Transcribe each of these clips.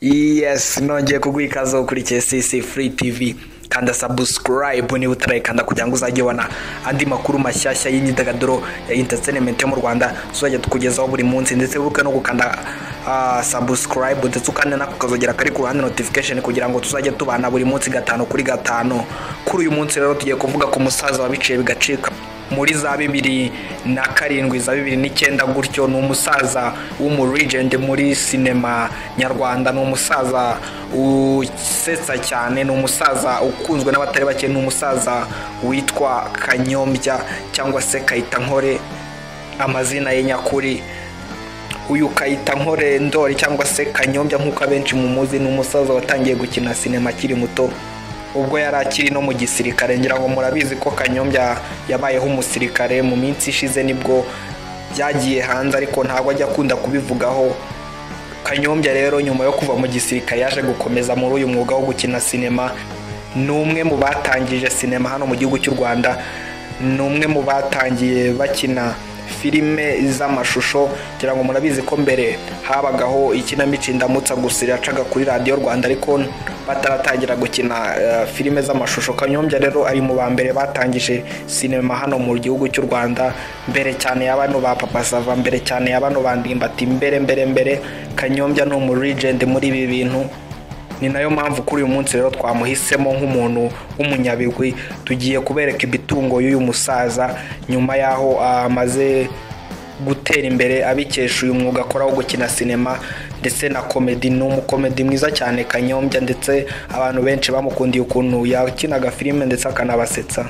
Yes, nongeye kugwikaza kuri KCC Free TV. Kanda subscribe ni utarayikanda kugira ngo uzajye ubona andi makuru mashyashya y'imyidagaduro ya entertainment yo mu Rwanda. Tuzajya tukugezaho buri munsi, ndetse buke no gukanda subscribe, ndetse ukande nako kazogera kari ku ruhande notification kugira ngo tuzajye tubana buri munsi 5 kuri 5. Kuri uyu munsi rero tugiye kuvuga ku musaza wabiciye bigacika muri za 2007 za 2009 gutyo. Ni umusaza w'umulegend muri cinema nyarwanda, ni umusaza usetsa cyane, ni umusaza ukunzwe n'abatari bake, ni umusaza witwa Kanyombya cyangwa se Kayitankore amazina ye nyakuri. Uyu Kayitankore Ndori cyangwa se Kanyombya nk'uko abenshi mu muzi, ni umusaza watangiye gukina cinema akiri muto ubwo yari akiri no mu gisirikare. Ngira ngo murabizi ko Kanyombya yabayeho umusirikare mu minsi ishize, nibwo byagiye hanze ariko ntabwo ajya akunda kubivugaho. Kanyombya rero nyuma yo kuva mu gisirikare yaje gukomeza muri uyu mwuga wo gukina cinema. Ni umwe mu batangije cinema hano mu gihugu cy'u Rwanda, ni umwe mu batangiye bakina filime z'amashusho. Ngira ngo murabizi ko mbere habagaho ikinamico Indamutsa gusa yacaga kuri Radio Rwanda, ariko bataratangira gukina filime z'amashusho. Kanyombya rero ari mu ba mbere batangije cinema hano mu gihugu cy'u Rwanda, mbere cyane y'abantu ba Papa Sava, mbere cyane y'abantu bandimbati, mbere Kanyombya no mu legend muri ibi bintu. Ni nayo mpamvu kuri uyu munsi rero twamuhisemo nk'umuntu w'umunyabigwi. Tugiye kubereka ibitungo y'uyu musaza nyuma yaho amaze gutera imbere abikesha uyu mwuga akora wo gukina cinema ndetse na comedy. Ni umukomedi mwiza cyane Kanyombya, ndetse abantu benshi bamukundiye ukuntu yakinaga filime ndetse akanabasetsa.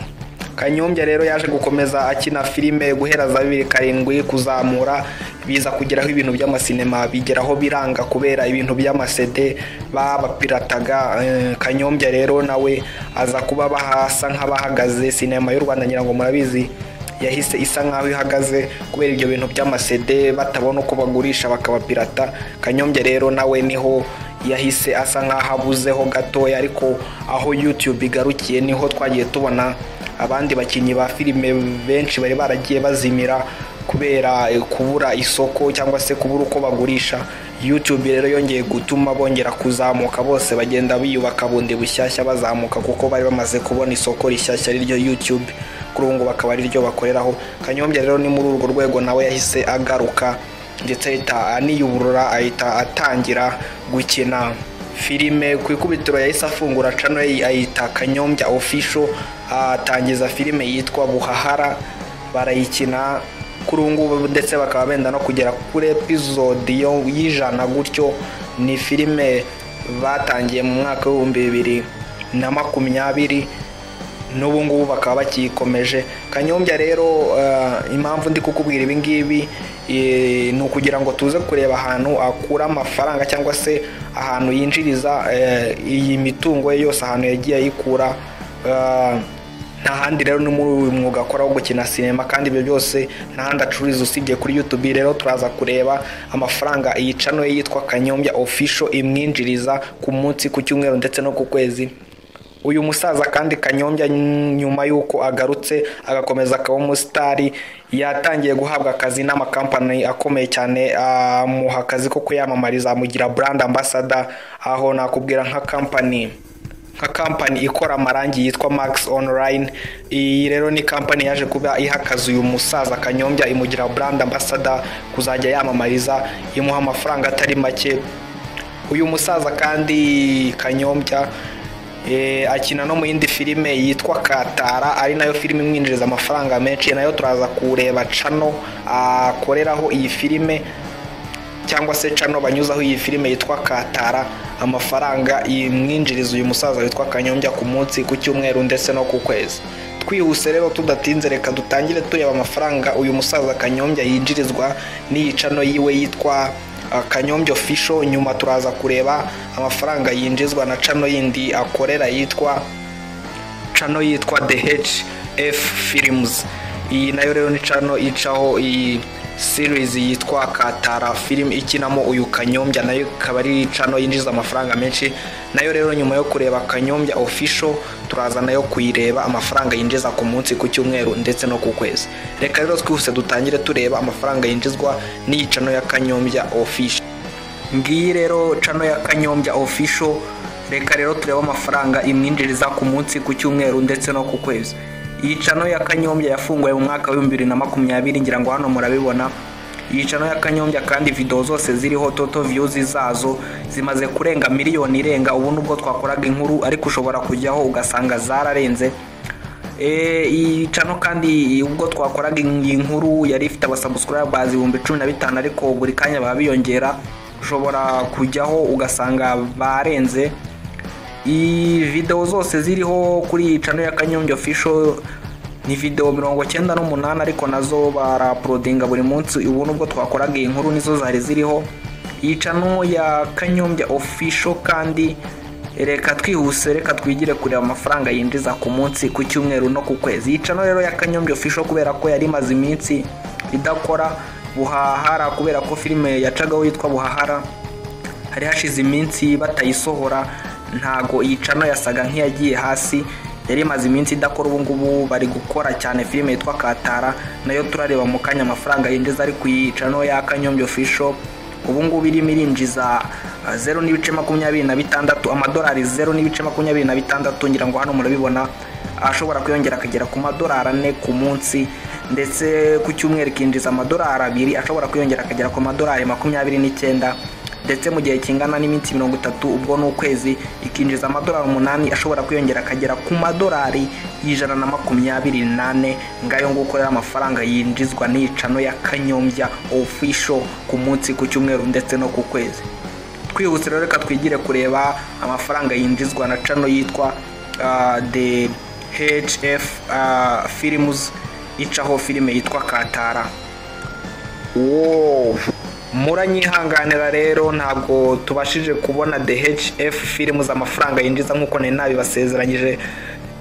Kanyombya rero yaje gukomeza akina filime guhera za 2007 kuzamura, biza kugeraho ibintu by'amasinema bigeraho biranga kubera ibintu by'amasede babapirataga. Kanyombya rero nawe aza kuba bahasa nk'abahagaze cinema y'u Rwanda. Ngira ngo murabizi yahise isa nkaho ihagaze kubera ibyo bintu by'amasede batabona uko bagurisha bakabapirata. Kanyombya rero nawe niho yahise asa nkaho abuzeho gatoya, ariko aho YouTube igarukiye niho twagiye tubona abandi bakinyi ba filime benshi bari baragiye bazimira kubera kubura isoko cyangwa se kubura uko bagurisha. YouTube rero yongeye gutuma bongera kuzamuka, bose bagenda biyubaka bundi bushyashya bazamuka kuko bari bamaze kubona isoko rishyashya riryo YouTube, kuri ngo bakaba ari ryo bakoreraho. Kanyombya rero ni muri urwo rwego nawe yahise agaruka, ndetse ahita aniyuburura, ahita atangira gukina filime. Ku ikubitiro yahise afungura channel ayita Kanyombya Official, atangiza filime yitwa Buhahara, barayikina kuri ngubu ndetse bakaba benda no kugera kuri episode y'ijana gutyo. Ni filime batangiye mu mwaka wa 2020 n'ubu ngubu bakaba bakikomeje. Kanyombya rero impamvu ndi kukubwira ibi ngibi ni ukugira ngo tuze kureba ahantu akura amafaranga cyangwa se ahantu yinjiriza iyi mitungo ye yose, ahantu yagiye ayikura. Nta handi rero ni muri uyu mwuga akora wo gukina cinema, kandi ibyo byose nta handi acururiza usibye kuri YouTube. Rero turaza kureba amafaranga iyi channel yitwa Kanyombya Official imwinjiriza ku munsi, ku cyumweru ndetse no ku kwezi. Uyu musaza kandi Kanyombya nyuma yuko agarutse agakomeza akaba umusitari, yatangiye guhabwa akazi n'amakampani akomeye cyane amuha akazi ko kuyamamariza, amugira brand ambassador. Aho nakubwira nka company ikora amarangi yitwa Max Online. Iyi rero ni company yaje kuba ihakaza uyu musaza Kanyombya, imugira brand ambassador kuzajya yamamariza, imuha amafaranga atari make. Uyu musaza kandi Kanyombya akina no mu yindi filime yitwa Katara, ari nayo filime imwinjiriza amafaranga menshi. Nayo turaza kureba channel akoreraho iyi filime cyangwa se channel banyuzaho iyi filime yitwa Katara, amafaranga imwinjiriza uyu musaza witwa Kanyombya ku munsi, ku cyumweru ndetse no ku kwezi. Twihuse rero tudatinze, reka dutangire tureba amafaranga uyu musaza Kanyombya yinjirizwa n'iyi channel yiwe yitwa Kanyombya Official. Nyuma turaza kureba amafaranga yinjizwa na channel yindi akorera yitwa DHF Films. Iyi nayo rero ni channel icaho iyi series yitwa Katara film ikinamo uyu Kanyombya, nayo ikaba ari channel yinjiza amafaranga menshi. Nayo rero nyuma yo kureba Kanyombya Official turaza nayo kuyireba amafaranga yinjiza ku munsi, ku cyumweru ndetse no ku kwezi. Reka rero twihuse dutangire tureba amafaranga yinjizwa n'iyi channel ya Kanyombya Official. ngiyi rero cano ya Kanyombya official. Reka rero turebe amafaranga imwinjiriza ku munsi, ku cyumweru ndetse no ku kwezi. Iyi cano ya Kanyombya yafunguye mu mwaka wa 2020, ngira ngo hano murabibona. Iyi cano ya Kanyombya kandi video zose ziriho total views zazo zimaze kurenga miliyoni irenga. Ubu nubwo twakoraga inkuru ariko ushobora kujyaho ugasanga zararenze. Iyi cano kandi ubwo twakoraga inkuru yari ifite abasubscribers 15,000 ariko buri kanya babiyongera. Ushobora kujyaho ugasanga barenze. Iyi video zose ziriho kuri iyi channel ya Kanyombya official ni video 98 ariko nazo baraploadinga buri munsi. Ubu nubwo twakoraga inkuru nizo zari ziriho. Iyi channel ya Kanyombya official kandi reka twihuse, reka twigire kureba amafaranga yinjiza ku munsi, ku cyumweru no ku kwezi. Iyi channel rero ya Kanyombya official kubera ko yari maze iminsi idakora buhahara, kubera ko filime yacagaho yitwa Buhahara hari hashize iminsi batayisohora, ntago iyi channel yasaga nk'iyagiye hasi, yari maze iminsi idakora. Ubu ngubu bari gukora cyane filime yitwa Katara, nayo turareba mu kanya amafaranga yinjiza ari ku iyi channel ya Kanyombya official. Ubu ngubu irimo irinjiza 0.26 amadolari, 0.26, ngira ngo hano murabibona. Ashobora kuyongera akagera ku madolari 4 ku munsi, ndetse ku cyumweru kinjiza amadolari 2, ashobora kuyongera akagera ku madolari 29, ndetse mu gihe kingana n'iminsi 30 ubwo n'ukwezi ikinjiza amadolari 8, ashobora kuyongera akagera ku madolari 128. Ngayo ngukorera amafaranga yinjizwa n'iyi channel ya Kanyombya official ku munsi, ku cyumweru ndetse no ku kwezi. Twihuse rero reka twigire kureba amafaranga yinjizwa na channel yitwa the HF Films icaho filime yitwa Katara. Muranyihanganira rero ntabwo tubashije kubona the HF Films amafaranga yinjiza nkuko nari nabibasezeranyije.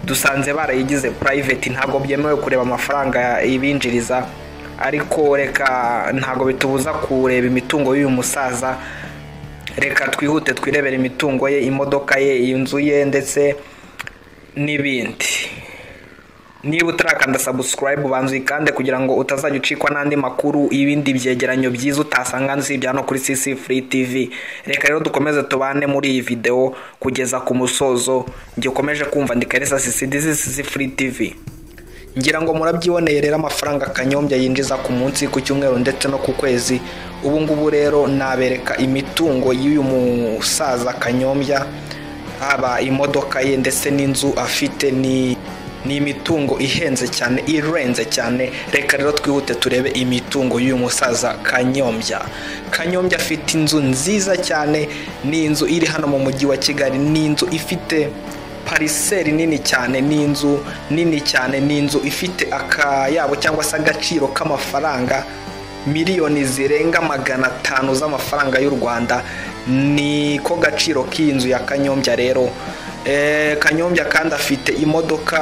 Dusanze barayigize private, ntabwo byemewe kureba amafaranga ibinjiriza, ariko reka ntabwo bitubuza kureba imitungo y'uyu musaza. Reka twihute twirebera imitungo ye, imodoka ye, inzu ye ndetse n'ibindi. Niba utarakanda subscribe banzu ikande kugira ngo utazajya ucikwa n'andi makuru, ibindi byegeranyo byiza utasanga nzibya no kuri CC Free TV. Reka rero dukomeze tubane muri iyi video kugeza ku musozo. Ngiye ukomeje kumva ndikaresa CC Free TV. Ngira ngo murabyiboneye rero amafaranga Kanyombya yinjiza ku munsi, ku cyumweru ndetse no ku kwezi. Ubu ngubu rero nabereka imitungo y'uyu musaza Kanyombya, haba imodoka ye ndetse n'inzu afite. Ni imitungo ihenze cyane, irenze cyane. Reka rero twihute turebe imitungo y'uyu musaza Kanyombya. Kanyombya afite inzu nziza cyane, ni inzu iri hano mu mujyi wa Kigali, ni inzu ifite pariseri nini cyane, ni inzu nini cyane, ni inzu ifite akayabo cyangwa se agaciro k'amafaranga miliyoni zirenga 500 z'amafaranga y'u Rwanda. Ni ko gaciro k'inzu ya Kanyombya rero. Kanyombya kandi afite imodoka,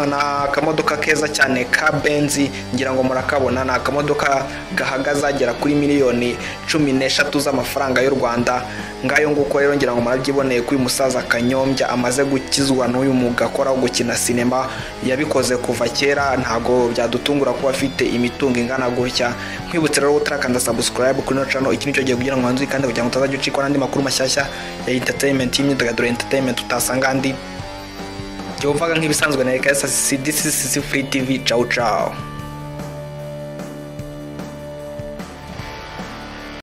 na kamodoka keza cyane ka Benzi, ngira ngo murakabona. Na kamodoka gahagaze agera kuri miliyoni 13 z'amafaranga y'u Rwanda. Ngayo nguko rero ngira ngo murabyiboneye ko uyu musaza Kanyombya amaze gukizwa n'uyu mugakora wo gukina sinema. Yabikoze kuva kera, ntago byadutungura kuba afite imitungo ingana gutya. Nkwibutse rero utarakanda subscribe kuri no channel, iki nicyo giye kugira ngo hanzu kandi kugira ngo utazajya ucikwa n'andi makuru mashyashya ya entertainment, y'imyidagaduro entertainment utasanga andi. Jya uvaga nk'ibisanzwe na Reka CC Free TV. Ciao ciao.